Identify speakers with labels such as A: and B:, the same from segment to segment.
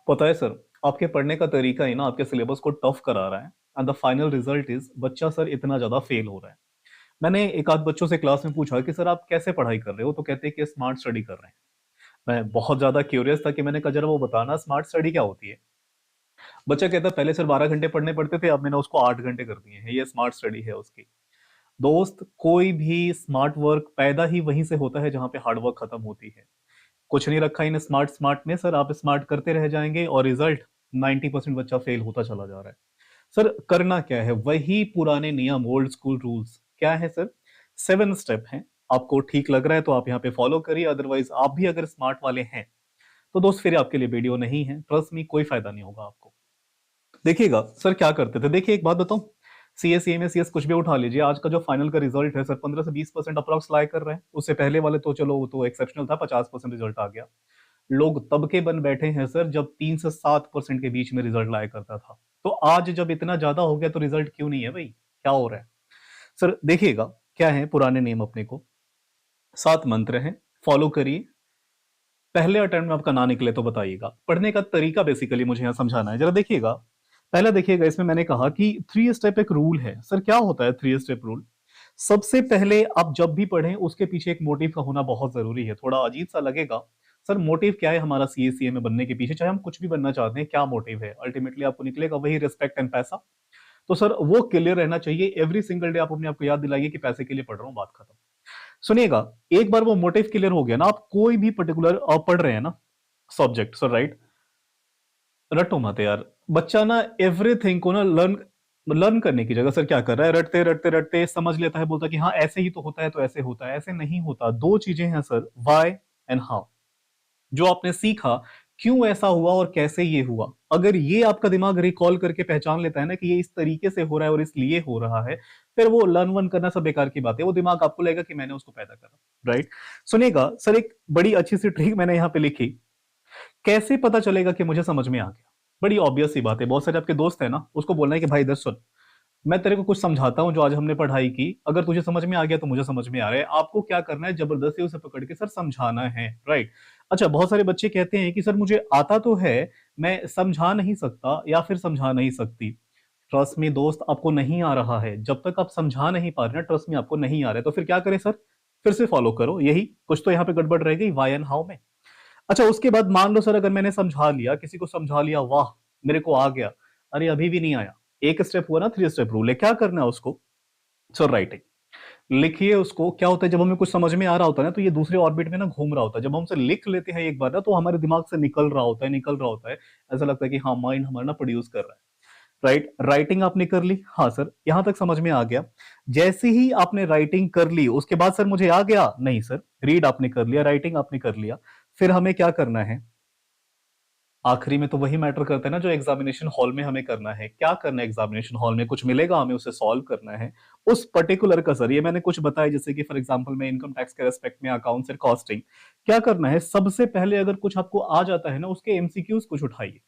A: पता है सर, आपके पढ़ने का तरीका ही ना आपके सिलेबस को टफ करा रहा है। And the final result is बच्चा सर इतना ज्यादा फेल हो रहा है। मैंने एक आध बच्चों से क्लास में पूछा कि सर आप कैसे पढ़ाई कर रहे हो, तो कहते हैं कि स्मार्ट स्टडी कर रहे हैं। मैं बहुत ज्यादा क्यूरियस था कि मैंने कहा जरा वो बताना स्मार्ट स्टडी क्या होती है। बच्चा कहता पहले सर 12 घंटे पढ़ने पड़ते थे, अब मैंने उसको 8 घंटे कर दिए हैं, ये स्मार्ट स्टडी है उसकी। दोस्त, कोई भी स्मार्ट वर्क पैदा ही वहीं से होता है जहां पे हार्ड वर्क खत्म होती है। कुछ नहीं रखा इन स्मार्ट में सर, आप स्मार्ट करते रह जाएंगे और रिजल्ट 90% बच्चा फेल होता चला जा रहा है। सर करना क्या है, वही पुराने नियम, ओल्ड स्कूल रूल्स। क्या है सर? 7 स्टेप हैं। आपको ठीक लग रहा है तो आप यहाँ पे फॉलो करिए, अदरवाइज आप भी अगर स्मार्ट वाले हैं तो दोस्त फिर आपके लिए वीडियो नहीं है, ट्रस्ट मी, कोई फायदा नहीं होगा आपको। देखिएगा सर क्या करते थे, देखिए एक बात बताऊं। सीएस सीएमए सीएस कुछ भी उठा लीजिए, आज का जो फाइनल का रिजल्ट है सर 15 से 20% अप्रॉक्स लाई कर रहे हैं। उससे पहले वाले तो चलो वो तो एक्सेप्शनल था, 50% रिजल्ट आ गया। लोग तब के बन बैठे हैं सर जब 3 से 7% के बीच में रिजल्ट लाया करता था। तो आज जब इतना ज्यादा हो गया तो रिजल्ट क्यों नहीं है भाई, क्या हो रहा है? सर देखिएगा, क्या है पुराने नियम अपने को, 7 मंत्र हैं, फॉलो करिए। पहले अटेम्प्ट में आपका ना निकले तो बताइएगा। पढ़ने का तरीका बेसिकली मुझे यहाँ समझाना है, जरा देखिएगा। पहला देखिएगा, इसमें मैंने कहा कि 3 स्टेप एक रूल है। सर क्या होता है 3 स्टेप रूल? सबसे पहले आप जब भी पढ़ें उसके पीछे एक मोटिव का होना बहुत जरूरी है। थोड़ा अजीब सा लगेगा, सर मोटिव क्या है हमारा सीएसीए में बनने के पीछे, चाहे हम कुछ भी बनना चाहते हैं, क्या मोटिव है? अल्टीमेटली आपको निकलेगा वही, रिस्पेक्ट एंड पैसा। तो सर वो क्लियर रहना चाहिए। एवरी सिंगल डे आप अपने आपको याद दिलाइए कि पैसे के लिए पढ़ रहा हूं, बात खत्म। सुनिएगा, एक बार वो मोटिव क्लियर हो गया ना, आप कोई भी पर्टिकुलर आप पढ़ रहे हैं ना सब्जेक्ट, सर राइट, रटो मत यार। बच्चा ना एवरीथिंग को ना लर्न लर्न करने की जगह सर क्या कर रहा है, रटते रटते रटते समझ लेता है, बोलता है कि हाँ ऐसे ही तो होता है, तो ऐसे होता है। ऐसे नहीं होता। दो चीजें हैं सर, वाई एंड हाउ। जो आपने सीखा, क्यों ऐसा हुआ और कैसे ये हुआ, अगर ये आपका दिमाग रिकॉल करके पहचान लेता है ना कि ये इस तरीके से हो रहा है और इसलिए हो रहा है, फिर वो लर्न वन करना सब बेकार की बात है। वो दिमाग आपको लगेगा कि मैंने उसको पैदा करा, राइट। सुनिएगा सर, एक बड़ी अच्छी सी ट्रिक मैंने यहाँ पे लिखी। कैसे पता चलेगा कि मुझे समझ में आ गया? बड़ी ऑब्वियस सी बात है। बहुत सारे आपके दोस्त है ना, उसको बोलना है कि भाई इधर सुन, मैं तेरे को कुछ समझाता हूं जो आज हमने पढ़ाई की, अगर तुझे समझ में आ गया तो मुझे समझ में आ रहा है। आपको क्या करना है, जबरदस्ती उसे पकड़ के सर समझाना है, राइट। अच्छा, बहुत सारे बच्चे कहते हैं कि सर मुझे आता तो है, मैं समझा नहीं सकता या फिर समझा नहीं सकती। ट्रस्ट में दोस्त, आपको नहीं आ रहा है, जब तक आप समझा नहीं पा रहे ना, ट्रस्ट में आपको नहीं आ रहा है, तो फिर क्या करें सर? फिर से फॉलो करो यही। कुछ तो यहाँ पे गड़बड़ रह गई, वाई एंड हाउ में। अच्छा, उसके बाद मान लो सर अगर मैंने समझा लिया, किसी को समझा लिया, वाह मेरे को आ गया, अरे अभी भी नहीं आया। एक स्टेप हुआ ना, 3 स्टेप रूल है। क्या करना है उसको? सर राइटिंग लिखिए उसको। क्या होता है, जब हमें कुछ समझ में आ रहा होता है ना, तो ये दूसरे ऑर्बिट में ना घूम रहा होता है। जब हम उसे लिख लेते हैं एक बार ना, तो हमारे दिमाग से निकल रहा होता है, निकल रहा होता है। ऐसा लगता है कि हाँ माइंड हमारा ना प्रोड्यूस कर रहा है, राइट। राइटिंग आपने कर ली, हाँ सर यहां तक समझ में आ गया। जैसे ही आपने राइटिंग कर ली, उसके बाद सर मुझे आ गया नहीं सर, रीड आपने कर लिया, राइटिंग आपने कर लिया, फिर हमें क्या करना है? आखिरी में तो वही मैटर करता है ना जो एग्जामिनेशन हॉल में हमें करना है। क्या करना है एग्जामिनेशन हॉल में? कुछ मिलेगा हमें, उसे सॉल्व करना है उस पर्टिकुलर का। सर ये मैंने कुछ बताया, जैसे कि फॉर एग्जांपल में इनकम टैक्स के रेस्पेक्ट में अकाउंट्स एंड कॉस्टिंग। क्या करना है, सबसे पहले अगर कुछ आपको आ जाता है ना, उसके एमसीक्यूज कुछ उठाइए।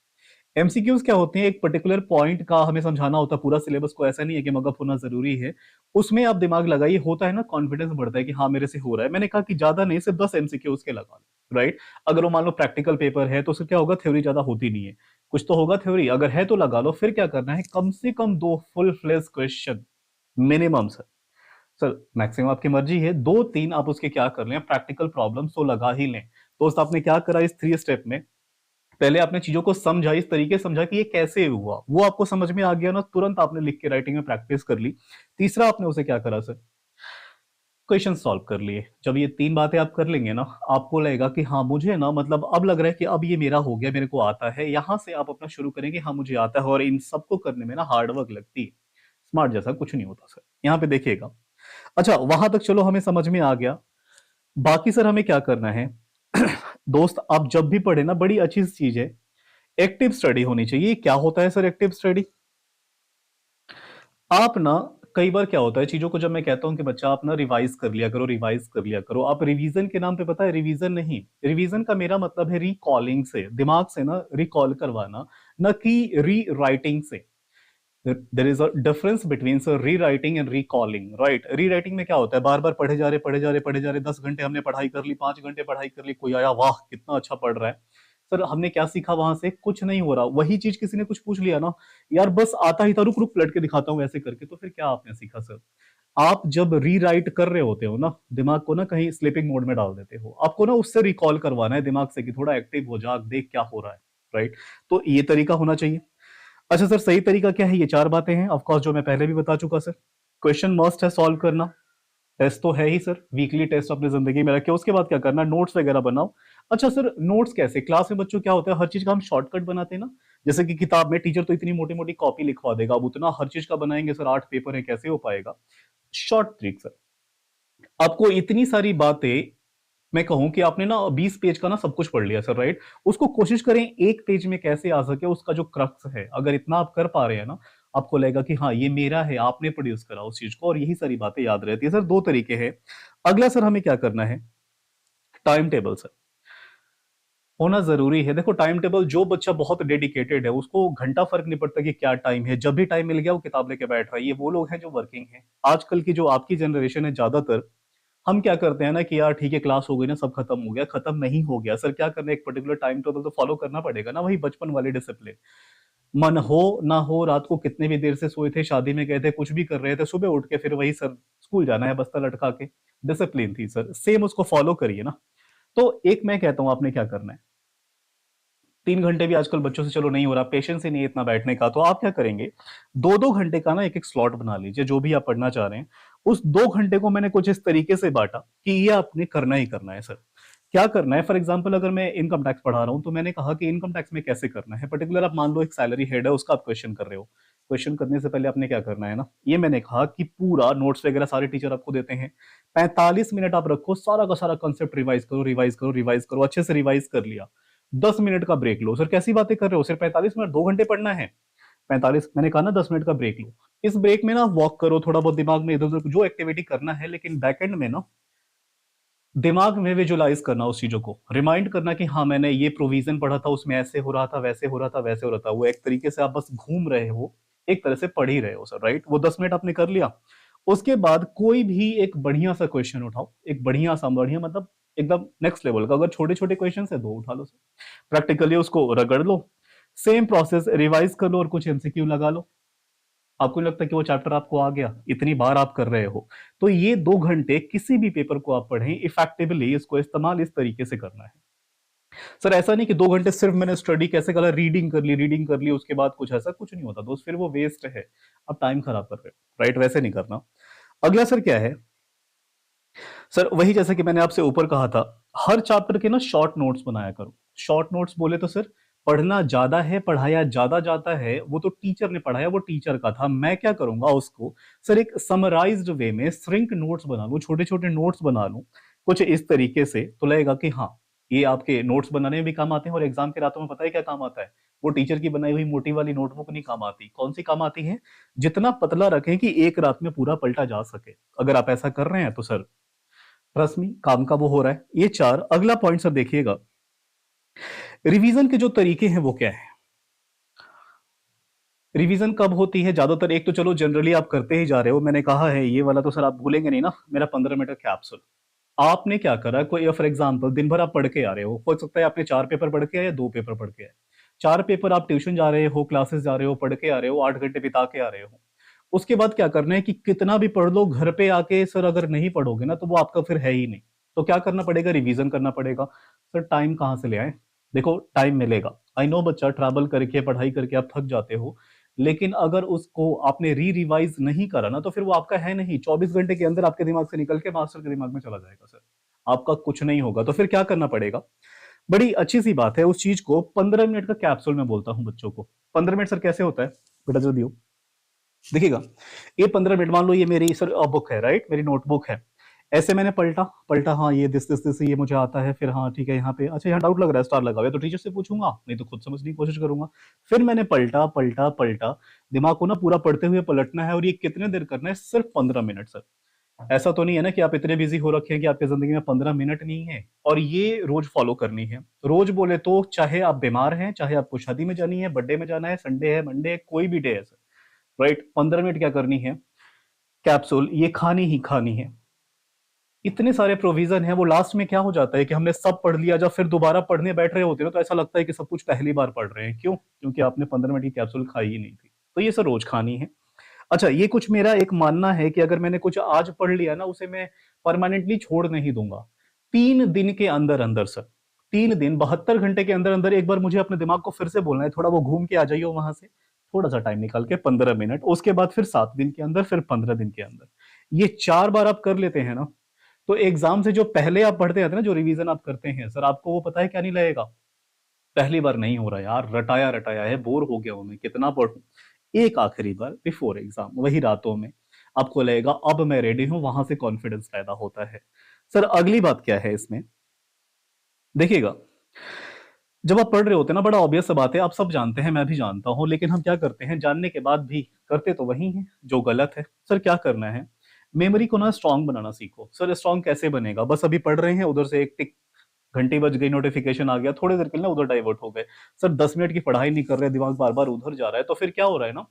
A: एमसीक्यूज क्या होते हैं, एक पर्टिकुलर पॉइंट का हमें समझाना होता है। पूरा सिलेबस को ऐसा नहीं है कि मगअप होना जरूरी है, उसमें आप दिमाग लगाइए। होता है ना, कॉन्फिडेंस बढ़ता है कि हाँ मेरे से हो रहा है। मैंने कहा कि ज्यादा नहीं, सिर्फ 10 एमसीक्यूज के लगा लो, राइट। अगर वो मान लो प्रैक्टिकल पेपर है तो उससे क्या होगा, थ्योरी ज्यादा होती नहीं है, कुछ तो होगा थ्योरी, अगर है तो लगा लो। फिर क्या करना है, कम से कम 2 full fledge question minimum sir. Sir maximum आपकी मर्जी है, 2 3 आप उसके क्या कर लें, प्रैक्टिकल प्रॉब्लम्स तो लगा ही लें। दोस्त आपने क्या करा इस 3 स्टेप में, पहले आपने चीजों को समझा, इस तरीके से समझा कि ये कैसे हुआ, वो आपको समझ में आ गया ना, तुरंत आपने लिख के राइटिंग में प्रैक्टिस कर ली। तीसरा आपने उसे क्या करा सर, क्वेश्चन सॉल्व कर लिए। जब ये 3 बातें आप कर लेंगे ना, आपको लगेगा कि हाँ मुझे ना, मतलब अब लग रहा है कि अब ये मेरा हो गया, मेरे को आता है। यहां से आप अपना शुरू करेंगे, हाँ मुझे आता है। और इन सबको करने में ना हार्ड वर्क लगती है, स्मार्ट जैसा कुछ नहीं होता सर, यहाँ पे देखिएगा। अच्छा वहां तक चलो हमें समझ में आ गया। बाकी सर हमें क्या करना है? दोस्त आप जब भी पढ़े ना, बड़ी अच्छी चीज है, एक्टिव स्टडी होनी चाहिए। क्या होता है सर एक्टिव स्टडी? आप ना, कई बार क्या होता है चीजों को, जब मैं कहता हूं कि बच्चा आप ना रिवाइज कर लिया करो, रिवाइज कर लिया करो, आप रिवीजन के नाम पे, पता है रिवीजन नहीं, रिवीजन का मेरा मतलब है रिकॉलिंग से, दिमाग से ना रिकॉल करवाना, न कि री राइटिंग से। There is a difference between sir री राइटिंग एंड रिकॉलिंग, राइट। री राइटिंग में क्या होता है, बार बार पढ़े जा रहे, पढ़े जा रहे, पढ़े जा रहे, 10 घंटे हमने पढ़ाई कर ली, 5 घंटे पढ़ाई कर ली, कोई आया वाह कितना अच्छा पढ़ रहा है, सर हमने क्या सीखा वहां से? कुछ नहीं हो रहा। वही चीज किसी ने कुछ पूछ लिया ना, यार बस आता ही था, रुक रुक पलट के दिखाता हूँ ऐसे करके, तो फिर क्या आपने सीखा सर? आप जब रीराइट कर रहे होते हो ना, दिमाग को ना कहीं स्लीपिंग मोड में डाल देते हो, आपको ना उससे रिकॉल करवाना है दिमाग से कि थोड़ा एक्टिव हो जा, देख क्या हो रहा है, राइट? तो ये तरीका होना चाहिए। अच्छा सर, सही तरीका क्या है? ये 4 बातें हैं, ऑफ कोर्स, जो मैं पहले भी बता चुका सर। क्वेश्चन मस्ट है सॉल्व करना, टेस्ट तो है ही सर, वीकली टेस्ट अपनी जिंदगी में रखे। उसके बाद क्या करना? नोट्स वगैरह बनाओ। अच्छा सर, नोट्स कैसे? क्लास में बच्चों क्या होता है, हर चीज का हम शॉर्टकट बनाते हैं ना। जैसे कि किताब में टीचर तो इतनी मोटी मोटी कॉपी लिखवा देगा, अब उतना हर चीज का बनाएंगे सर, 8 पेपर है, कैसे हो पाएगा? शॉर्ट ट्रिक सर, आपको इतनी सारी बातें, मैं कहूं कि आपने ना 20 पेज का ना सब कुछ पढ़ लिया सर, राइट? उसको कोशिश करें एक पेज में कैसे आ सके, उसका जो क्रक्स है, अगर इतना आप कर पा रहे हैं ना, आपको लगेगा कि हाँ ये मेरा है, आपने प्रोड्यूस करा उस चीज को, और यही सारी बातें याद रहती है सर। 2 तरीके हैं। अगला सर हमें क्या करना है? टाइम टेबल सर होना जरूरी है। देखो टाइम टेबल, जो बच्चा बहुत डेडिकेटेड है उसको घंटा फर्क नहीं पड़ता कि क्या टाइम है, जब भी टाइम मिल गया वो किताब लेके बैठ रहा है। ये वो लोग हैं जो वर्किंग है। आजकल की जो आपकी जनरेशन है, ज्यादातर हम क्या करते हैं ना कि यार ठीक है क्लास हो गई ना, सब खत्म हो गया। खत्म नहीं हो गया सर, क्या करना है? एक पर्टिकुलर टाइम टेबल तो फॉलो करना पड़ेगा ना, वही बचपन वाली डिसिप्लिन। मन हो ना हो, रात को कितने भी देर से सोए थे, शादी में गए थे, कुछ भी कर रहे थे, सुबह उठ के फिर वही सर स्कूल जाना है बस्ता लटका के। डिसिप्लिन थी सर, सेम उसको फॉलो करिए ना। तो एक मैं कहता हूं आपने क्या करना है, 3 घंटे भी आजकल बच्चों से चलो नहीं हो रहा, पेशेंस ही नहीं है इतना बैठने का, तो आप क्या करेंगे? 2-2 घंटे का ना एक एक स्लॉट बना लीजिए, जो भी आप पढ़ना चाह रहे हैं। उस 2 घंटे को मैंने कुछ इस तरीके से बांटा कि ये आपने करना ही करना है सर। क्या करना है? फॉर एग्जाम्पल अगर मैं इनकम टैक्स पढ़ा रहा हूं, तो मैंने कहा कि इनकम टैक्स में कैसे करना है। पर्टिकुलर आप मान लो एक सैलरी हेड है, उसका आप क्वेश्चन कर रहे हो। क्वेश्चन करने से पहले आपने क्या करना है ना, ये मैंने कहा कि पूरा नोट्स वगैरह सारे टीचर आपको देते हैं, 45 मिनट आप रखो, सारा का सारा कंसेप्ट रिवाइज करो, रिवाइज करो, रिवाइज करो, अच्छे से रिवाइज कर लिया। 10 मिनट का ब्रेक लो। सर कैसी बातें कर रहे हो, सिर्फ 45 मिनट, 2 घंटे पढ़ना है? 45, मैंने कहा ना 10 मिनट का ब्रेक लो। इस ब्रेक में ना वॉक करो, थोड़ा बहुत दिमाग में इधर उधर जो एक्टिविटी करना है, लेकिन बैकएंड में ना दिमाग में विजुलाइज करना उस चीजों को, रिमाइंड करना कि हाँ मैंने ये प्रोविजन पढ़ा था, उसमें ऐसे हो रहा था, वैसे हो रहा था, वैसे हो रहा था। वो एक तरीके से आप बस घूम रहे हो, एक तरह से पढ़ ही रहे हो सर, राइट? वो 10 मिनट आपने कर लिया। उसके बाद कोई भी एक बढ़िया सा क्वेश्चन उठाओ, एक बढ़िया सा, बढ़िया मतलब एकदम नेक्स्ट लेवल का। अगर छोटे छोटे क्वेश्चन है दो उठा लो सर, प्रैक्टिकली उसको रगड़ लो। सेम प्रोसेस रिवाइज कर लो और कुछ एमसीक्यू लगा लो। आपको नहीं लगता कि वो चैप्टर आपको आ गया? इतनी बार आप कर रहे हो, तो ये 2 घंटे किसी भी पेपर को आप पढ़ें इफेक्टिवली, इसको इस्तेमाल इस तरीके से करना है सर। ऐसा नहीं कि 2 घंटे सिर्फ मैंने स्टडी कैसे करा, रीडिंग कर ली, उसके बाद कुछ, ऐसा कुछ नहीं होता दोस्त, फिर वो वेस्ट है, आप टाइम खराब कर रहे हो, राइट? वैसे नहीं करना। अगला सर क्या है? सर वही जैसा कि मैंने आपसे ऊपर कहा था, हर चैप्टर के ना शॉर्ट नोट्स बनाया करो। शॉर्ट नोट्स बोले तो सर, पढ़ना ज्यादा है, पढ़ाया ज्यादा जाता है, वो तो टीचर ने पढ़ाया, वो टीचर का था। मैं क्या करूंगा उसको सर, एक समराइज्ड वे में श्रिंक नोट्स बना लूं, छोटे छोटे नोट्स बना लूं कुछ इस तरीके से, तो लगेगा कि हाँ ये आपके नोट्स बनाने में भी काम आते हैं, और एग्जाम के रातों में पता है क्या काम आता है? वो टीचर की बनाई हुई मोटी वाली नोटबुक नहीं काम आती। कौन सी काम आती है? जितना पतला रखें कि एक रात में पूरा पलटा जा सके। अगर आप ऐसा कर रहे हैं तो सर रश्मि काम का वो हो रहा है। ये 4। अगला पॉइंट सर देखिएगा, रिवीजन के जो तरीके हैं वो क्या है? रिवीजन कब होती है ज्यादातर? एक तो चलो जनरली आप करते ही जा रहे हो, मैंने कहा है ये वाला तो सर आप भूलेंगे नहीं ना, मेरा 15 मिनट का कैप्सूल। आपने क्या करा, कोई फॉर एग्जाम्पल दिन भर आप पढ़ के आ रहे हो सकता है आपने 4 पेपर पढ़ के आए या 2 पेपर पढ़ के आए। 4 पेपर आप ट्यूशन जा रहे हो, क्लासेस जा रहे हो, पढ़ के आ रहे हो, 8 घंटे बिता के आ रहे हो। उसके बाद क्या करना है कि कितना भी पढ़ लो, घर पे आके सर अगर नहीं पढ़ोगे ना तो वो आपका फिर है ही नहीं। तो क्या करना पड़ेगा? रिवीजन करना पड़ेगा। सर टाइम कहाँ से ले आए? देखो टाइम मिलेगा, आई नो बच्चा ट्रैवल करके पढ़ाई करके आप थक जाते हो, लेकिन अगर उसको आपने रिवाइज नहीं करा ना तो फिर वो आपका है नहीं। 24 घंटे के अंदर आपके दिमाग से निकल के मास्टर के दिमाग में चला जाएगा सर, आपका कुछ नहीं होगा। तो फिर क्या करना पड़ेगा? बड़ी अच्छी सी बात है, उस चीज को 15 मिनट का कैप्सूल में बोलता हूं बच्चों को। 15 मिनट सर कैसे होता है? बेटा जल्दी हो, देखिएगा। ये 15 मिनट, मान लो ये मेरी सर बुक है, राइट? मेरी नोटबुक है। ऐसे मैंने पलटा पलटा, हाँ ये दिस ये मुझे आता है, फिर हाँ ठीक है यहाँ पे, अच्छा यहाँ डाउट लग रहा है, स्टार लगा हुआ है, तो टीचर से पूछूंगा, नहीं तो खुद समझने की कोशिश करूंगा। फिर मैंने पलटा पलटा पलटा, दिमाग को ना पूरा पढ़ते हुए पलटना है, और ये कितने देर करना है? सिर्फ 15 मिनट सर। ऐसा तो नहीं है ना कि आप इतने बिजी हो रखे हैं कि आपकी जिंदगी में 15 मिनट नहीं है, और ये रोज फॉलो करनी है। रोज बोले तो चाहे आप बीमार हैं, चाहे आपको शादी में जानी है, बर्थडे में जाना है, संडे है, मंडे है, कोई भी डे है सर, राइट? 15 मिनट क्या करनी है? कैप्सूल ये खानी ही खानी है। इतने सारे प्रोविजन है, वो लास्ट में क्या हो जाता है कि हमने सब पढ़ लिया, जब फिर दोबारा पढ़ने बैठ रहे होते हैं तो ऐसा लगता है कि सब कुछ पहली बार पढ़ रहे हैं। क्यों? क्योंकि आपने 15 मिनट की कैप्सूल खाई ही नहीं थी। तो ये सर रोज खानी है। अच्छा, ये कुछ मेरा एक मानना है कि अगर मैंने कुछ आज पढ़ लिया ना, उसे मैं परमानेंटली छोड़ नहीं दूंगा। 3 दिन के अंदर अंदर सर, 3 दिन 72 घंटे के अंदर अंदर एक बार मुझे अपने दिमाग को फिर से बोलना है, थोड़ा वो घूम के आ जाइए वहां से, थोड़ा सा टाइम निकाल के 15 मिनट, उसके बाद फिर 7 दिन के अंदर, फिर 15 दिन के अंदर। ये 4 बार आप कर लेते हैं ना, तो एग्जाम से जो पहले आप पढ़ते हैं ना, जो रिवीजन आप करते हैं सर, आपको वो पता है क्या नहीं लगेगा? पहली बार नहीं हो रहा यार, रटाया रटाया है, बोर हो गया हूं मैं, कितना पढ़ूं। एक आखिरी बार बिफोर एग्जाम, वही रातों में आपको लगेगा अब मैं रेडी हूं, वहां से कॉन्फिडेंस पैदा होता है। सर अगली बात क्या है इसमें, देखिएगा, जब आप पढ़ रहे होते हैं ना, बड़ा ऑब्वियस सा बात है, आप सब जानते हैं, मैं भी जानता हूं, लेकिन हम क्या करते हैं, जानने के बाद भी करते तो वही हैं जो गलत है। सर क्या करना है, मेमोरी को ना स्ट्रांग बनाना सीखो। सर स्ट्रांग कैसे बनेगा? बस अभी पढ़ रहे हैं, उधर से एक टिक, घंटी बज गई, नोटिफिकेशन आ गया, थोड़ी देर के लिए ना उधर डाइवर्ट हो गए। सर 10 मिनट की पढ़ाई नहीं कर रहे, दिमाग बार बार उधर जा रहा है, तो फिर क्या हो रहा है ना,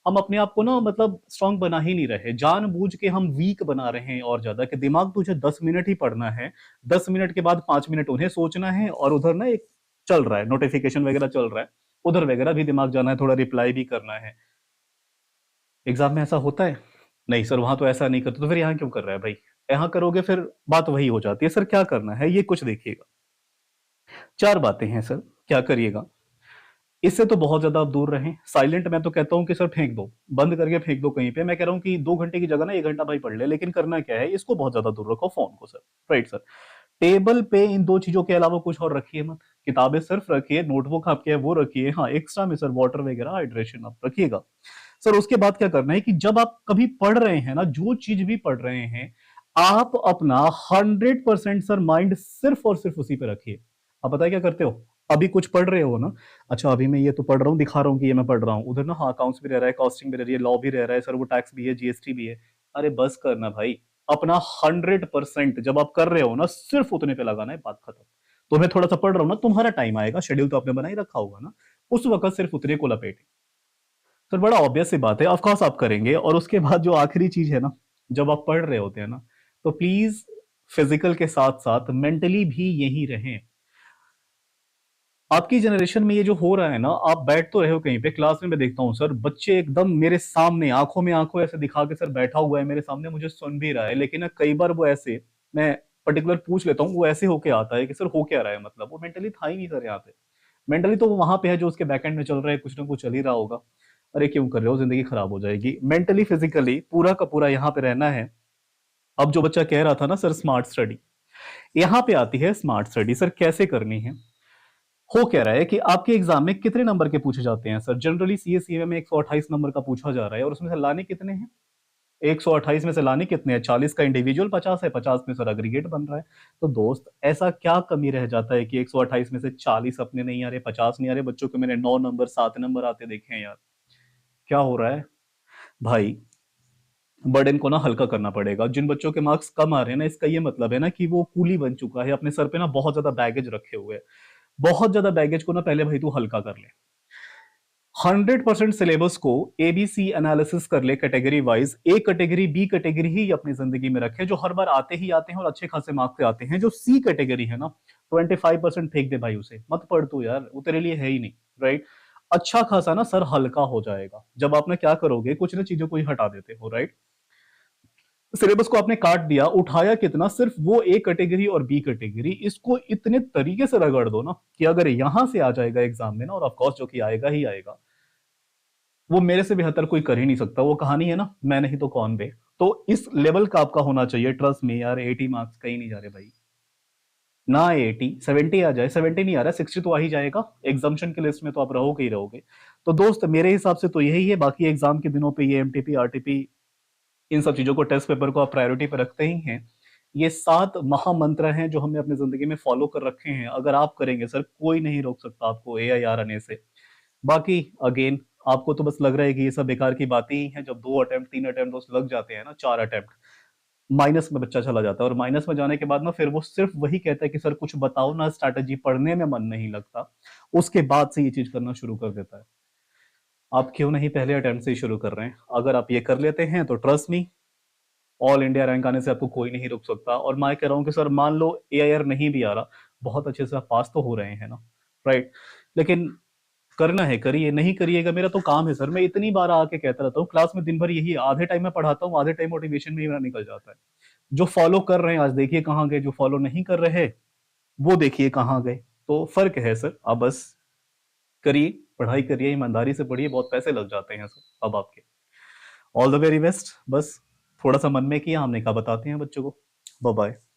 A: हम अपने आप को ना मतलब स्ट्रांग बना ही नहीं रहे, जानबूझ के हम वीक बना रहे हैं और ज्यादा, कि दिमाग तुझे 10 मिनट ही पढ़ना है, 10 मिनट के बाद 5 मिनट उन्हें सोचना है, और उधर ना एक चल रहा है, नोटिफिकेशन वगैरह चल रहा है, उधर वगैरह भी दिमाग जाना है, थोड़ा रिप्लाई भी करना है। एग्जाम में ऐसा होता है? नहीं सर, वहां तो ऐसा नहीं करते, तो फिर यहाँ क्यों कर रहा है भाई? यहाँ करोगे फिर बात वही हो जाती है। सर क्या करना है, ये कुछ देखिएगा, 4 बातें हैं सर, क्या करिएगा। इससे तो बहुत ज्यादा आप दूर रहें। साइलेंट मैं तो कहता हूं कि सर फेंक दो, बंद करके फेंक दो कहीं पे। मैं कह रहा हूं कि 2 घंटे की जगह ना 1 घंटा भाई पढ़ ले, लेकिन करना क्या है, इसको बहुत ज्यादा दूर रखो, फोन को सर। Right sir. टेबल पे इन 2 चीजों के अलावा कुछ और रखिए मत। किताबें सिर्फ रखिए, नोटबुक आपके है वो रखिए, हाँ एक्स्ट्रा में सर वाटर वगैरह हाइड्रेशन आप रखिएगा। सर उसके बाद क्या करना है कि जब आप कभी पढ़ रहे हैं ना, जो चीज भी पढ़ रहे हैं, आप अपना 100% सर माइंड सिर्फ और सिर्फ उसी पे रखिए। आप पता है क्या करते हो, अभी कुछ पढ़ रहे हो ना, अच्छा अभी मैं ये तो पढ़ रहा हूँ, दिखा रहा हूँ कि ये मैं पढ़ रहा हूँ, उधर ना हाँ अकाउंट्स भी रह रहा है, कॉस्टिंग भी रह रही है, लॉ भी रह रहा है सर, वो टैक्स भी है, जीएसटी भी है। अरे बस करना भाई, अपना 100% जब आप कर रहे हो ना, सिर्फ उतने पे लगाना है, बात खत्म। तो मैं थोड़ा सा पढ़ रहा हूँ ना, तुम्हारा टाइम आएगा, शेड्यूल तो आपने बना ही रखा होगा ना, उस वक्त सिर्फ उतने को लपेटे। सर बड़ा ऑब्वियस सी बात है, ऑफ कोर्स आप करेंगे। और उसके बाद जो आखिरी चीज है ना, जब आप पढ़ रहे होते हैं ना, तो प्लीज फिजिकल के साथ साथ मेंटली भी यही रहें। आपकी जनरेशन में ये जो हो रहा है ना, आप बैठ तो रहे हो कहीं पे, क्लास में मैं देखता हूँ सर, बच्चे एकदम मेरे सामने आंखों में आंखों ऐसे दिखा के सर बैठा हुआ है मेरे सामने, मुझे सुन भी रहा है, लेकिन ना कई बार वो ऐसे, मैं पर्टिकुलर पूछ लेता हूँ, वो ऐसे होके आता है कि सर हो क्या रहा है, मतलब वो मेंटली था ही नहीं सर यहाँ पे। मेंटली तो वो वहां पे है जो उसके बैकएंड में चल रहा है, कुछ ना कुछ चल ही रहा होगा। अरे क्यों कर रहे हो, जिंदगी खराब हो जाएगी। मेंटली फिजिकली पूरा का पूरा यहाँ पे रहना है। अब जो बच्चा कह रहा था ना सर स्मार्ट स्टडी, यहाँ पे आती है स्मार्ट स्टडी। सर कैसे करनी है, हो क्या रहा है कि आपके एग्जाम में कितने नंबर के पूछे जाते हैं सर? जनरली सीएसईए में 128 नंबर का पूछा जा रहा है, और उसमें से लाने कितने हैं? 128 में से लाने कितने हैं? 40 का इंडिविजुअल, 50 है, 50 में सर अग्रीगेट बन रहा है। तो दोस्त ऐसा क्या कमी रह जाता है कि 128 में से 40 अपने नहीं आ रहे, 50 नहीं आ रहे? बच्चों को मैंने 9 नंबर 7 नंबर आते देखे हैं यार। क्या हो रहा है भाई? बर्डन को ना हल्का करना पड़ेगा। जिन बच्चों के मार्क्स कम आ रहे हैं ना, इसका ये मतलब है ना कि वो कूली बन चुका है, अपने सर पे ना बहुत ज्यादा बैगेज रखे हुए है। बहुत ज्यादा बैगेज को ना पहले भाई तू हल्का कर ले। 100% सिलेबस को एबीसी एनालिसिस कर ले category wise, A category B category ही अपनी जिंदगी में रखे, जो हर बार आते ही आते हैं और अच्छे खासे मार्क्स से आते हैं। जो सी कैटेगरी है ना, 25% फेंक दे भाई, उसे मत पढ़ तू यार, वो तेरे लिए है ही नहीं। राइट। अच्छा खासा ना सर हल्का हो जाएगा जब आप ना क्या करोगे, कुछ ना चीजों को ही हटा देते हो। राइट। सिलेबस को आपने काट दिया, उठाया कितना, सिर्फ वो ए कैटेगरी और बी कैटेगरी, इसको इतने तरीके से रगड़ दो ना कि अगर यहां से आ जाएगा एग्जाम में ना, और ऑफकोर्स जो कि आएगा ही आएगा, वो मेरे से बेहतर कोई कर ही नहीं सकता। वो कहानी है ना, मैं नहीं तो कौन बे। तो इस लेवल का आपका होना चाहिए, ट्रस्ट में यार। 80 मार्क्स कहीं नहीं जा रहे भाई, ना 80, 70 आ जाए, 70 नहीं आ रहा, 60 तो आ ही जाएगा। एग्जामेशन की लिस्ट में तो आप रहोगे ही रहोगे। तो दोस्त मेरे हिसाब से तो यही है। बाकी एग्जाम के दिनों पे ये एमटीपी आरटीपी, इन सब चीजों को, टेस्ट पेपर को आप प्रायोरिटी पर रखते ही हैं। ये 7 महामंत्र हैं जो हमने अपनी जिंदगी में फॉलो कर रखे हैं। अगर आप करेंगे सर, कोई नहीं रोक सकता आपको एआईआर आने से। बाकी अगेन, आपको तो बस लग रहा है कि ये सब बेकार की बातें ही हैं। जब 2 अटेम्प्ट 3 अटेम्प्ट दोस्त लग जाते हैं ना, 4 अटेम्प्ट, माइनस में बच्चा चला जाता है। और माइनस में जाने के बाद ना फिर वो सिर्फ वही कहता है कि सर कुछ बताओ ना स्ट्रैटेजी, पढ़ने में मन नहीं लगता। उसके बाद से ये चीज करना शुरू कर देता है। आप क्यों नहीं पहले अटेम्प्ट से ही शुरू कर रहे हैं? अगर आप ये कर लेते हैं तो trust me, all India rank आने से आपको कोई नहीं रोक सकता। और मैं कह रहा हूँ कि सर मान लो एआईआर नहीं भी आ रहा, बहुत अच्छे से आप पास तो हो रहे हैं ना, राइट। लेकिन करना है करिए, नहीं करिएगा मेरा तो काम है सर। मैं इतनी बार आके कहता रहता हूँ क्लास में, दिन भर यही आधे टाइम में पढ़ाता हूँ, आधे टाइम मोटिवेशन में ही मेरा निकल जाता है। जो फॉलो कर रहे हैं आज देखिए कहाँ गए, जो फॉलो नहीं कर रहे वो देखिए कहाँ गए। तो फर्क है सर, आप बस करिए, पढ़ाई करिए, ईमानदारी से पढ़िए, बहुत पैसे लग जाते हैं सर अब आपके। All the very best. बस थोड़ा सा मन में किया हमने, कहा बताते हैं बच्चों को। Bye bye.